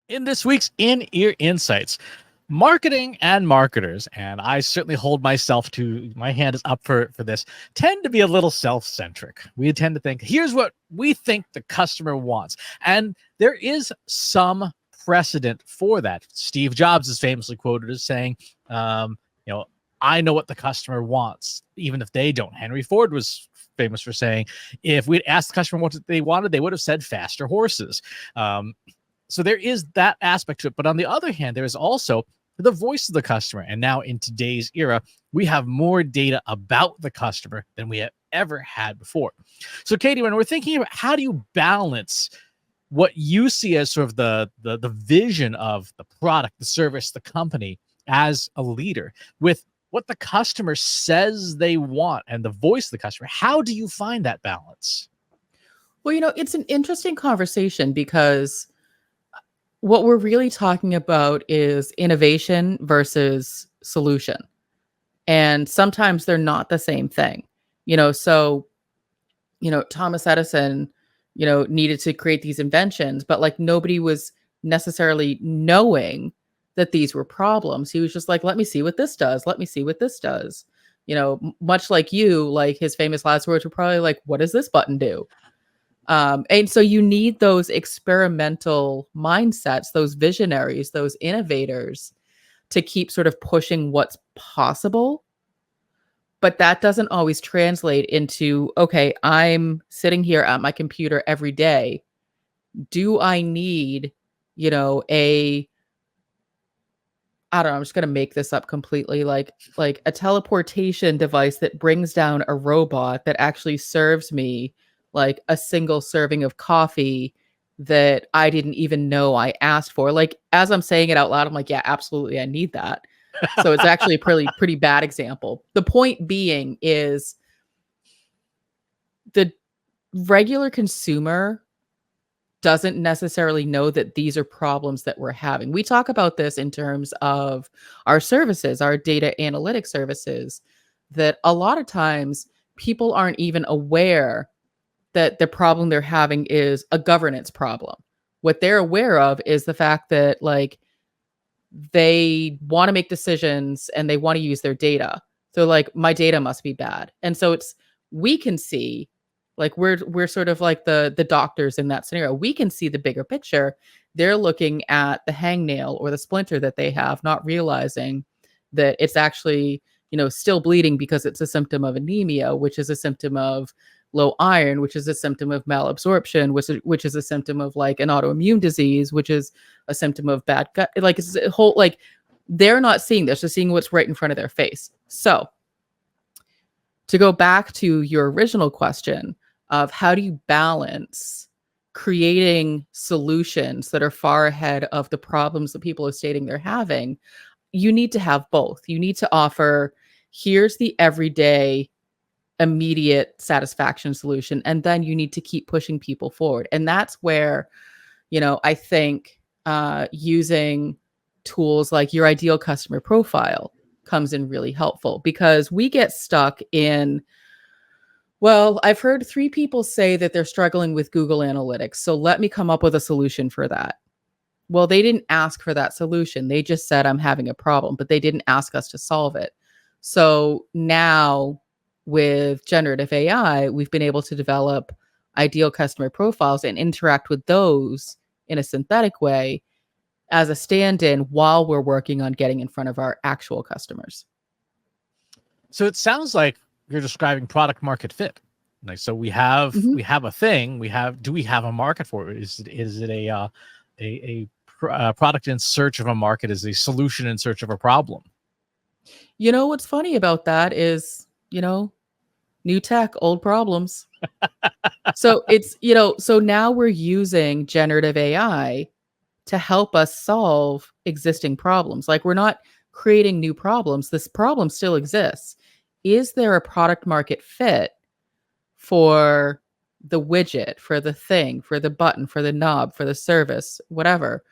In this week's In-Ear Insights, marketing and marketers, and I certainly hold myself to, my hand is up for this, tend to be a little self-centric. We tend to think, here's what we think the customer wants. And there is some precedent for that. Steve Jobs is famously quoted as saying, you know, I know what the customer wants, even if they don't. Henry Ford was famous for saying, if we'd asked the customer what they wanted, they would have said faster horses. So there is that aspect to it. But on the other hand, there is also the voice of the customer. And now in today's era, we have more data about the customer than we have ever had before. So Katie, when we're thinking about how do you balance what you see as sort of the vision of the product, the service, the company as a leader with what the customer says they want and the voice of the customer, how do you find that balance? Well, it's an interesting conversation because what we're really talking about is innovation versus solution. And sometimes they're not the same thing. Thomas Edison, needed to create these inventions, but like nobody was necessarily knowing that these were problems. He was just like, let me see what this does. Let me see what this does. Much like you, like his famous last words were probably like, what does this button do? And so you need those experimental mindsets, those visionaries, those innovators to keep sort of pushing what's possible. But that doesn't always translate into, okay, I'm sitting here at my computer every day. Do I need, I don't know, I'm just going to make this up completely, like a teleportation device that brings down a robot that actually serves me like a single serving of coffee that I didn't even know I asked for. Like, as I'm saying it out loud, I'm like, yeah, absolutely, I need that. So it's actually a pretty bad example. The point being is the regular consumer doesn't necessarily know that these are problems that we're having. We talk about this in terms of our services, our data analytics services, that a lot of times people aren't even aware that the problem they're having is a governance problem. What they're aware of is the fact that like they want to make decisions and they want to use their data. So like my data must be bad. And so we can see, like we're sort of like the doctors in that scenario. We can see the bigger picture. They're looking at the hangnail or the splinter that they have, not realizing that it's actually, still bleeding because it's a symptom of anemia, which is a symptom of low iron, which is a symptom of malabsorption, which is a symptom of like an autoimmune disease, which is a symptom of bad gut. Like it's a whole, like they're not seeing this, they're seeing what's right in front of their face. So to go back to your original question of how do you balance creating solutions that are far ahead of the problems that people are stating they're having, you need to have both. You need to offer, here's the everyday immediate satisfaction solution, and then you need to keep pushing people forward. And that's where I think using tools like your ideal customer profile comes in really helpful, because we get stuck in, well, I've heard 3 people say that they're struggling with Google Analytics, so let me come up with a solution for that. Well, they didn't ask for that solution. They just said, I'm having a problem, but they didn't ask us to solve it. So now with generative AI, we've been able to develop ideal customer profiles and interact with those in a synthetic way as a stand-in while we're working on getting in front of our actual customers. So it sounds like you're describing product market fit. Like, so we have a thing. Do we have a market for it? Is it a product in search of a market? Is a solution in search of a problem? What's funny about that is, new tech, old problems. So it's, so now we're using generative AI to help us solve existing problems. Like we're not creating new problems. This problem still exists. Is there a product market fit for the widget, for the thing, for the button, for the knob, for the service, whatever?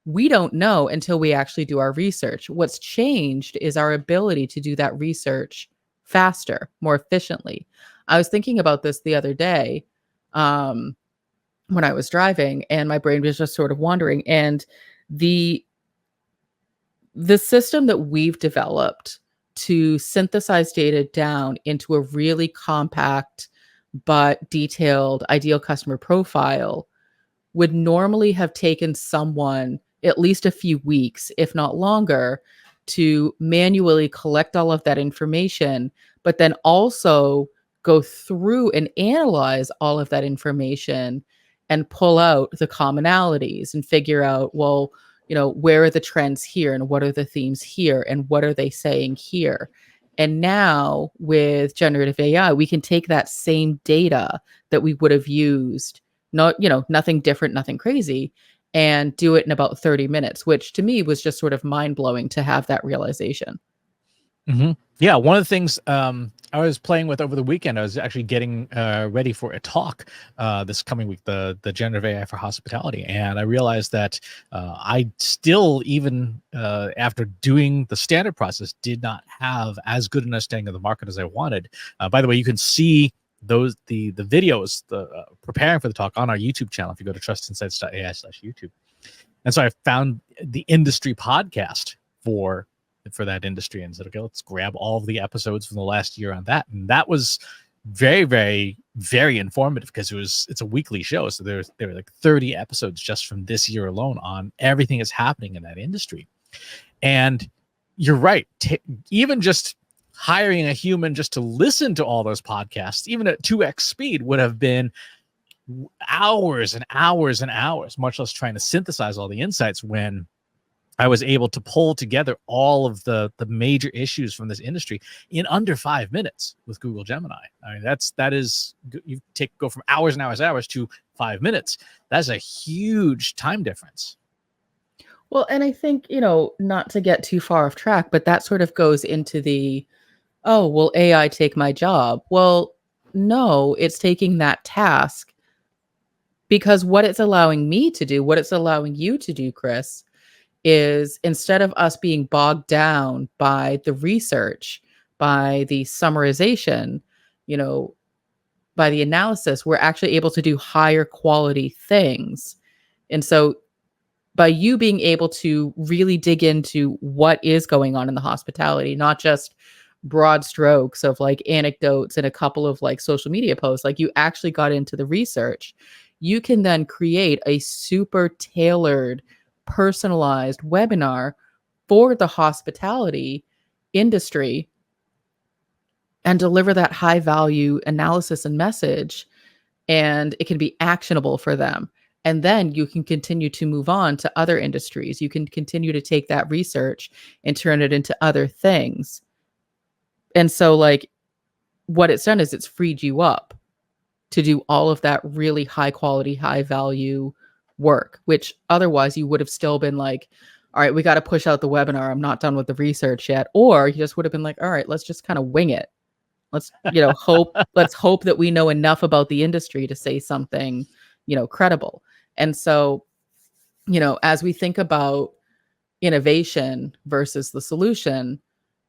We don't know until we actually do our research. What's changed is our ability to do that research faster, more efficiently. I was thinking about this the other day. when I was driving, and my brain was just sort of wandering. And the the system that we've developed to synthesize data down into a really compact but detailed ideal customer profile would normally have taken someone at least a few weeks, if not longer, to manually collect all of that information, but then also go through and analyze all of that information and pull out the commonalities and figure out, well, where are the trends here and what are the themes here and what are they saying here? And now with generative AI, we can take that same data that we would have used, nothing different, nothing crazy, and do it in about 30 minutes, which to me was just sort of mind blowing to have that realization. Yeah, one of the things I was playing with over the weekend, I was actually getting ready for a talk this coming week, the generative AI for hospitality, and I realized that I still, even after doing the standard process, did not have as good an understanding of the market as I wanted. By the way, you can see the videos preparing for the talk on our YouTube channel if you go to trustinsights.ai/YouTube. And so I found the industry podcast for that industry and said, okay, let's grab all of the episodes from the last year on that. And that was very, very, very informative because it's a weekly show. So there were like 30 episodes just from this year alone on everything that's happening in that industry. And you're right. Even just hiring a human just to listen to all those podcasts, even at 2x speed, would have been hours and hours and hours, much less trying to synthesize all the insights, when I was able to pull together all of the major issues from this industry in under 5 minutes with Google Gemini. I mean, that is, you go from hours and hours to 5 minutes. That's a huge time difference. Well, and I think, not to get too far off track, but that sort of goes into the, oh, will AI take my job? Well, no, it's taking that task, because what it's allowing me to do, what it's allowing you to do, Chris, is instead of us being bogged down by the research, by the summarization, by the analysis, we're actually able to do higher quality things. And so by you being able to really dig into what is going on in the hospitality, not just broad strokes of like anecdotes and a couple of like social media posts, like you actually got into the research, you can then create a super tailored, personalized webinar for the hospitality industry and deliver that high value analysis and message, and it can be actionable for them. And then you can continue to move on to other industries. You can continue to take that research and turn it into other things. And so like what it's done is it's freed you up to do all of that really high quality, high value work, which otherwise you would have still been like, all right, we got to push out the webinar. I'm not done with the research yet. Or you just would have been like, all right, let's just kind of wing it. Let's, let's hope that we know enough about the industry to say something, credible. And so, as we think about innovation versus the solution,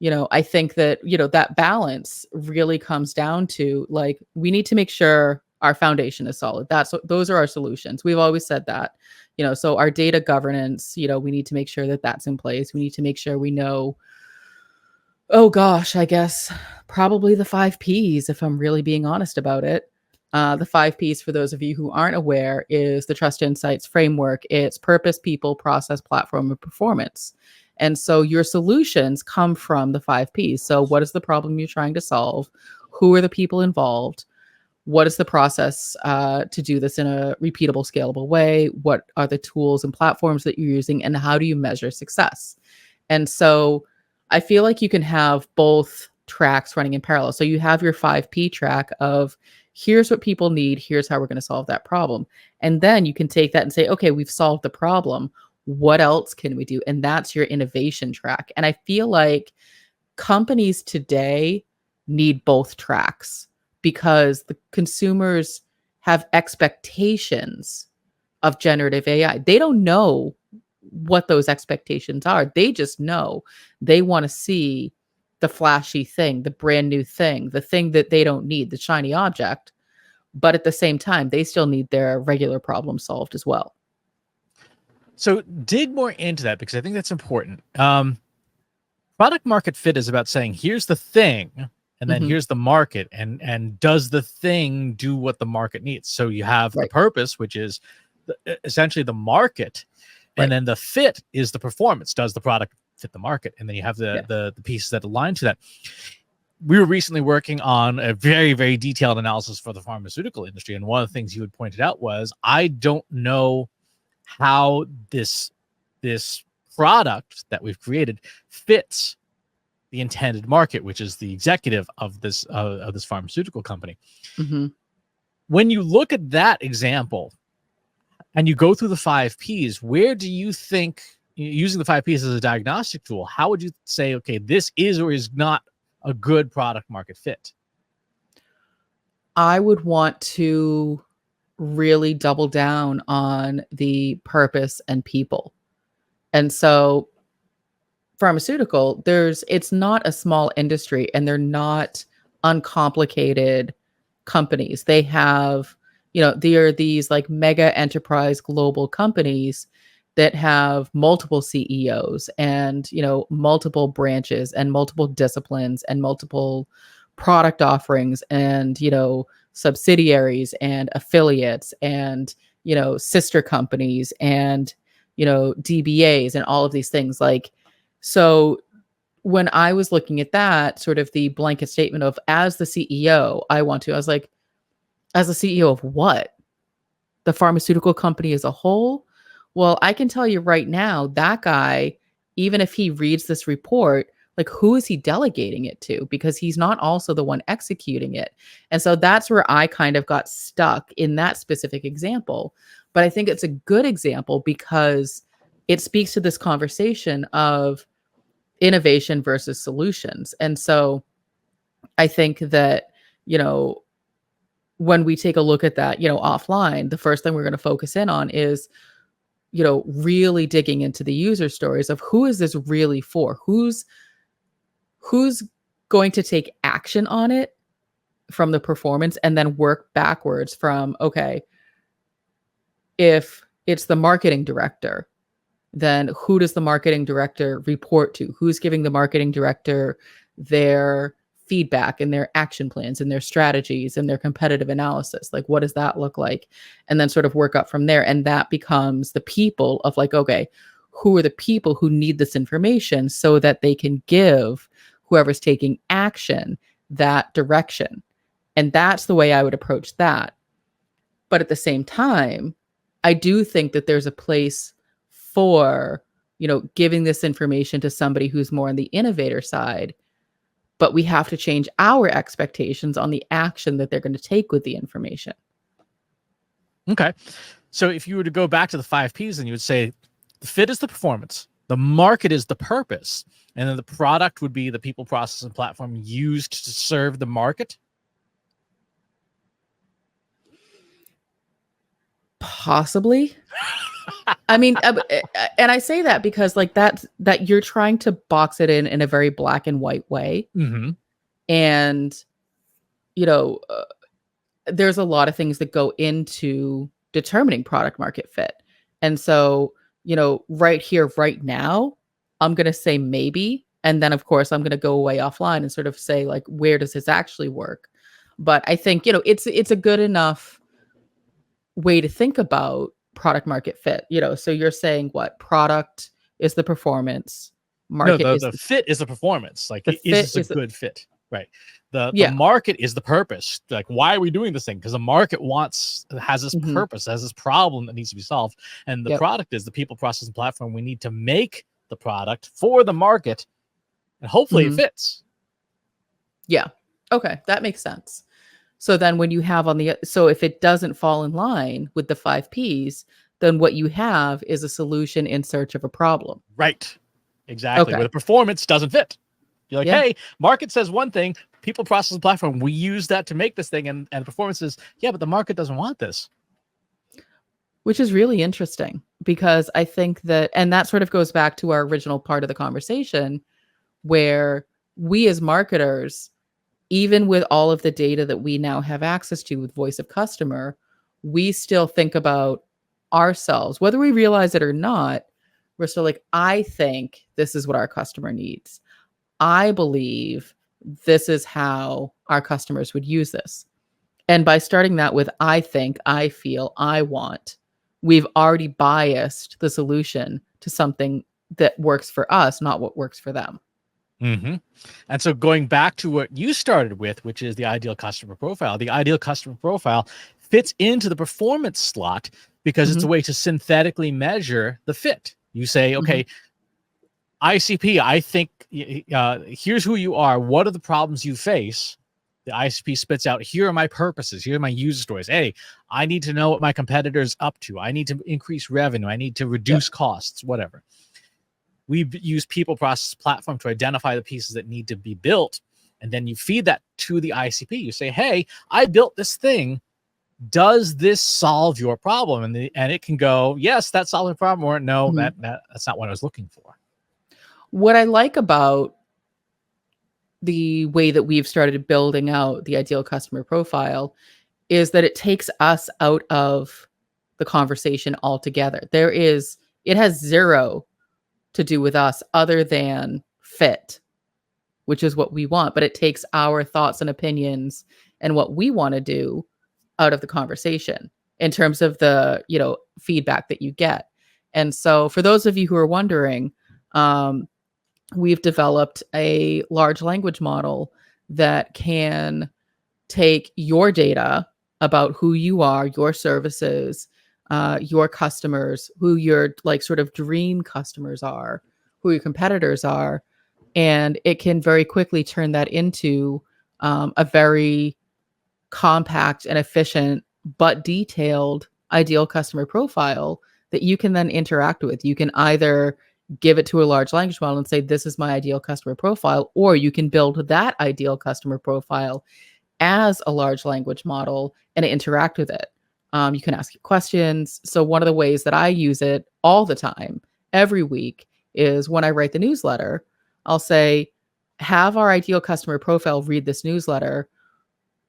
I think that, that balance really comes down to like, we need to make sure our foundation is solid. Those are our solutions. We've always said that, so our data governance, we need to make sure that that's in place. We need to make sure we know, oh gosh, I guess probably the 5 Ps, if I'm really being honest about it. The 5 Ps, for those of you who aren't aware, is the Trust Insights framework. It's purpose, people, process, platform, and performance. And so your solutions come from the 5 Ps. So what is the problem you're trying to solve? Who are the people involved? What is the process to do this in a repeatable, scalable way? What are the tools and platforms that you're using? And how do you measure success? And so I feel like you can have both tracks running in parallel. So you have your 5P track of here's what people need, here's how we're going to solve that problem. And then you can take that and say, okay, we've solved the problem. What else can we do? And that's your innovation track. And I feel like companies today need both tracks because the consumers have expectations of generative AI. They don't know what those expectations are. They just know they want to see the flashy thing, the brand new thing, the thing that they don't need, the shiny object. But at the same time, they still need their regular problem solved as well. So dig more into that, because I think that's important. Product market fit is about saying, here's the thing, and then Mhm. here's the market, and does the thing do what the market needs? So you have the Right. purpose, which is essentially the market, and Right. then the fit is the performance. Does the product fit the market? And then you have Yeah. the pieces that align to that. We were recently working on a very, very detailed analysis for the pharmaceutical industry, and one of the things you had pointed out was, I don't know how this product that we've created fits the intended market, which is the executive of this pharmaceutical company. Mhm. When you look at that example and you go through the 5 Ps, where do you think, using the 5 Ps as a diagnostic tool, how would you say, okay, this is or is not a good product market fit? I would want to really double down on the purpose and people. And so pharmaceutical, it's not a small industry and they're not uncomplicated companies. They have, they are these like mega enterprise global companies that have multiple CEOs and, multiple branches and multiple disciplines and multiple product offerings and, subsidiaries and affiliates and, sister companies and, DBAs and all of these things. Like, so when I was looking at that, sort of the blanket statement of, as the CEO, I was like, as the CEO of what? The pharmaceutical company as a whole? Well, I can tell you right now, that guy, even if he reads this report, like, who is he delegating it to? Because he's not also the one executing it. And so that's where I kind of got stuck in that specific example. But I think it's a good example because it speaks to this conversation of innovation versus solutions. And so I think that, you know, when we take a look at that, offline, the first thing we're going to focus in on is, really digging into the user stories of who is this really for? Who's going to take action on it from the performance and then work backwards from, okay, if it's the marketing director, then who does the marketing director report to? Who's giving the marketing director their feedback and their action plans and their strategies and their competitive analysis? Like, what does that look like? And then sort of work up from there. And that becomes the people of like, okay, who are the people who need this information so that they can give whoever's taking action that direction. And that's the way I would approach that. But at the same time, I do think that there's a place for, giving this information to somebody who's more on the innovator side, but we have to change our expectations on the action that they're going to take with the information. Okay. So if you were to go back to the 5 Ps, then you would say the fit is the performance, the market is the purpose, and then the product would be the people, process, and platform used to serve the market. Possibly. I mean, and I say that because like that you're trying to box it in a very black and white way. Mm-hmm. And, you know, uh, there's a lot of things that go into determining product market fit. And so, right here, right now, I'm going to say maybe. And then, of course, I'm going to go away offline and sort of say, like, where does this actually work? But I think, it's a good enough way to think about product market fit. So you're saying what product is the performance, No, market is the fit is the performance. Like, the is fit this a is the, good fit? Right. The yeah. market is the purpose. Like, why are we doing this thing? Because the market has this Hmm. purpose, has this problem that needs to be solved. And the Yep. product is the people, process, and platform. We need to make the product for the market, and hopefully it Hmm. fits. Yeah. Okay, that makes sense. So then when you have so if it doesn't fall in line with the 5 Ps, then what you have is a solution in search of a problem. Right. Exactly. Where Okay. the performance doesn't fit. You're like, Yeah. hey, market says one thing, people, process, and platform, we use that to make this thing, and performance is, yeah, but the market doesn't want this. Which is really interesting because I think and that sort of goes back to our original part of the conversation where we as marketers, even with all of the data that we now have access to with voice of customer, we still think about ourselves, whether we realize it or not. We're still like, I think this is what our customer needs. I believe this is how our customers would use this. And by starting that with I think, I feel, I want, we've already biased the solution to something that works for us, not what works for them. Mm-hmm. And so going back to what you started with, which is the ideal customer profile, the ideal customer profile fits into the performance slot because it's Mm-hmm. a way to synthetically measure the fit. You say, Mm-hmm. okay, ICP, I think here's who you are. What are the problems you face? The ICP spits out, here are my purposes. Here are my user stories. Hey, I need to know what my competitor's up to. I need to increase revenue. I need to reduce Yep. costs, whatever. We use people process platform to identify the pieces that need to be built. And then you feed that to the ICP. You say, hey, I built this thing. Does this solve your problem? And it can go, yes, that solves the problem, or no, Mm-hmm. that's not what I was looking for. What I like about the way that we've started building out the ideal customer profile is that it takes us out of the conversation altogether. It has zero to do with us other than fit, which is what we want, but it takes our thoughts and opinions and what we want to do out of the conversation in terms of the, feedback that you get. And so for those of you who are wondering, we've developed a large language model that can take your data about who you are, your services, your customers, who your like sort of dream customers are, who your competitors are, and it can very quickly turn that into a very compact and efficient but detailed ideal customer profile that you can then interact with. You can either give it to a large language model and say, this is my ideal customer profile, or you can build that ideal customer profile as a large language model and interact with it. You can ask it questions. So, one of the ways that I use it all the time, every week, is when I write the newsletter, I'll say, have our ideal customer profile read this newsletter.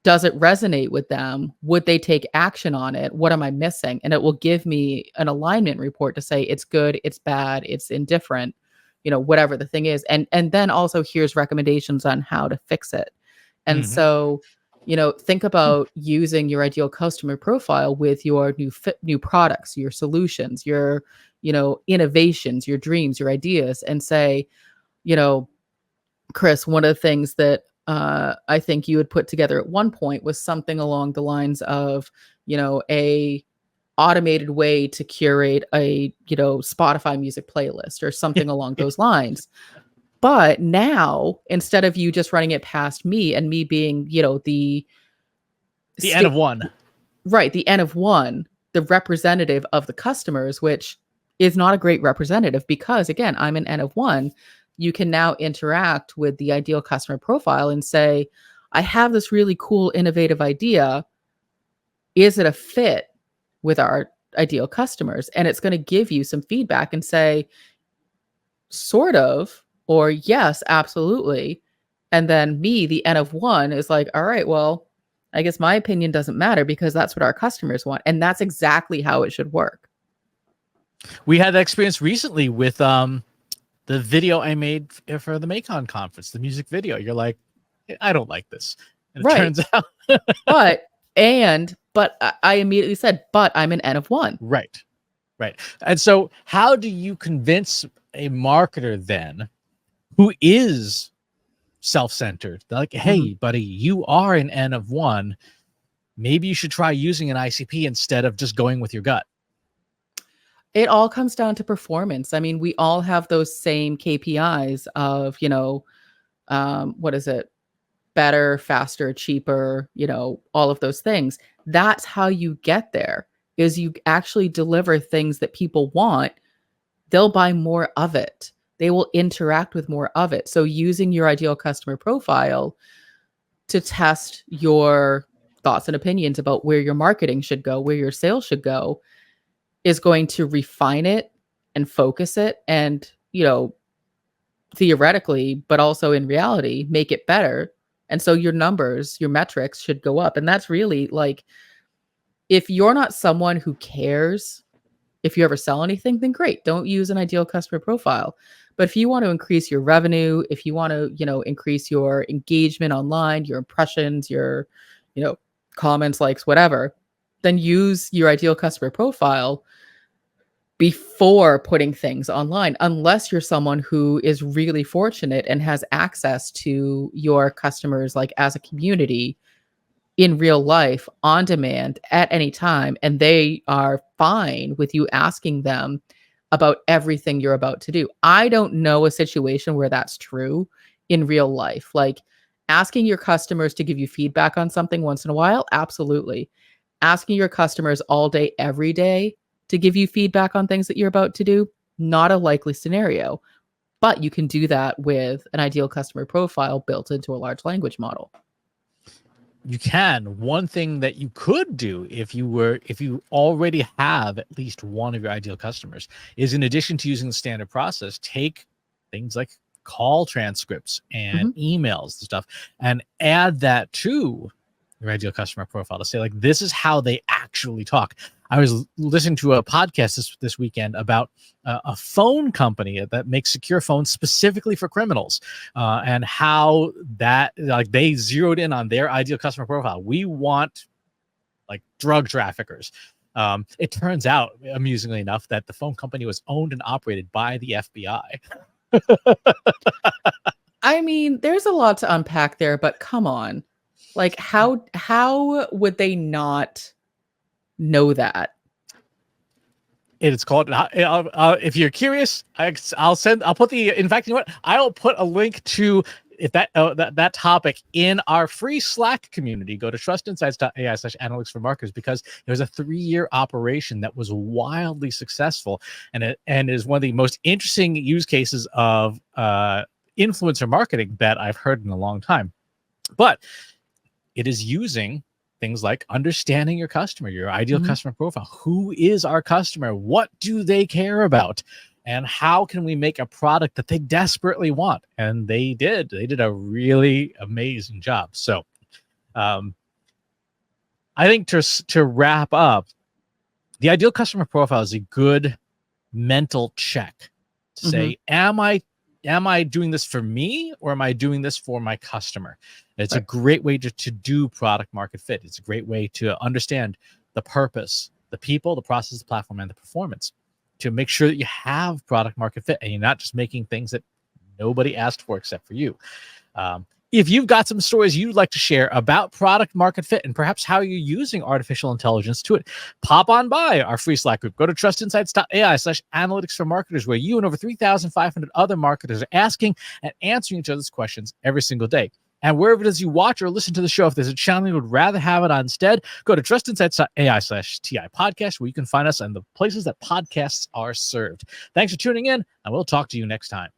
Does it resonate with them? Would they take action on it? What am I missing? And it will give me an alignment report to say it's good, it's bad, it's indifferent, whatever the thing is. And then also here's recommendations on how to fix it. And Mm-hmm. so, think about using your ideal customer profile with your new products, your solutions, your, innovations, your dreams, your ideas, and say, you know, Chris, one of the things that I think you had put together at one point was something along the lines of, a automated way to curate a, Spotify music playlist or something along those lines. But now, instead of you just running it past me and me being, The N of state one. right, the N of one, the representative of the customers, which is not a great representative because, again, I'm an N of one. You can now interact with the ideal customer profile and say, I have this really cool, innovative idea. Is it a fit with our ideal customers? And it's going to give you some feedback and say, sort of, or yes, absolutely. And then me, the N of one, is like, all right, well, I guess my opinion doesn't matter because that's what our customers want. And that's exactly how it should work. We had that experience recently with the video I made for the Macon conference, the music video. You're like, I don't like this. And it Right. turns out But I immediately said, but I'm an N of one. right. Right. And so how do you convince a marketer then who is self-centered? Like, Mhm. hey, buddy, you are an N of one. Maybe you should try using an ICP instead of just going with your gut. It all comes down to performance. I mean, we all have those same KPIs of, what is it? Better, faster, cheaper, all of those things. That's how you get there is you actually deliver things that people want. They'll buy more of it. They will interact with more of it. So using your ideal customer profile to test your thoughts and opinions about where your marketing should go, where your sales should go, is going to refine it and focus it and, theoretically, but also in reality, make it better And so your numbers, your metrics should go up. And that's really like, if you're not someone who cares if you ever sell anything, then great. Don't use an ideal customer profile. But if you want to increase your revenue, if you want to, increase your engagement online, your impressions, your, comments, likes, whatever, then use your ideal customer profile before putting things online, unless you're someone who is really fortunate and has access to your customers, like as a community in real life on demand at any time, and they are fine with you asking them about everything you're about to do. I don't know a situation where that's true in real life. Like, asking your customers to give you feedback on something once in a while, absolutely. Asking your customers all day every day to give you feedback on things that you're about to do, not a likely scenario. But you can do that with an ideal customer profile built into a large language model. You can. One thing that you could do if you already have at least one of your ideal customers is, in addition to using the standard process, take things like call transcripts and emails and stuff and add that to your ideal customer profile to say, like, this is how they actually talk. I was listening to a podcast this weekend about a phone company that makes secure phones specifically for criminals, and how that, like, they zeroed in on their ideal customer profile. We want, like, drug traffickers. It turns out, amusingly enough, that the phone company was owned and operated by the FBI. I mean, there's a lot to unpack there, but come on. Like, how would they not know that? It's called, if you're curious, I'll put in fact, you know what? I'll put a link to that topic in our free Slack community. Go to trustinsights.ai/analytics for marketers, because it was a 3-year operation that was wildly successful. And is one of the most interesting use cases of influencer marketing that I've heard in a long time. But it is using things like understanding your customer, your ideal customer profile. Who is our customer? What do they care about? And how can we make a product that they desperately want? And they did a really amazing job. So I think to wrap up, the ideal customer profile is a good mental check to say, am I doing this for me, or am I doing this for my customer? It's a great way to do product market fit. It's a great way to understand the purpose, the people, the process, the platform, and the performance, to make sure that you have product market fit and you're not just making things that nobody asked for except for you. If you've got some stories you'd like to share about product market fit and perhaps how you're using artificial intelligence to it, pop on by our free Slack group. Go to trustinsights.ai/analytics for marketers, where you and over 3,500 other marketers are asking and answering each other's questions every single day. And wherever it is you watch or listen to the show, if there's a channel you would rather have it on instead, go to trustinsights.ai/TI podcast, where you can find us on the places that podcasts are served. Thanks for tuning in, and we'll talk to you next time.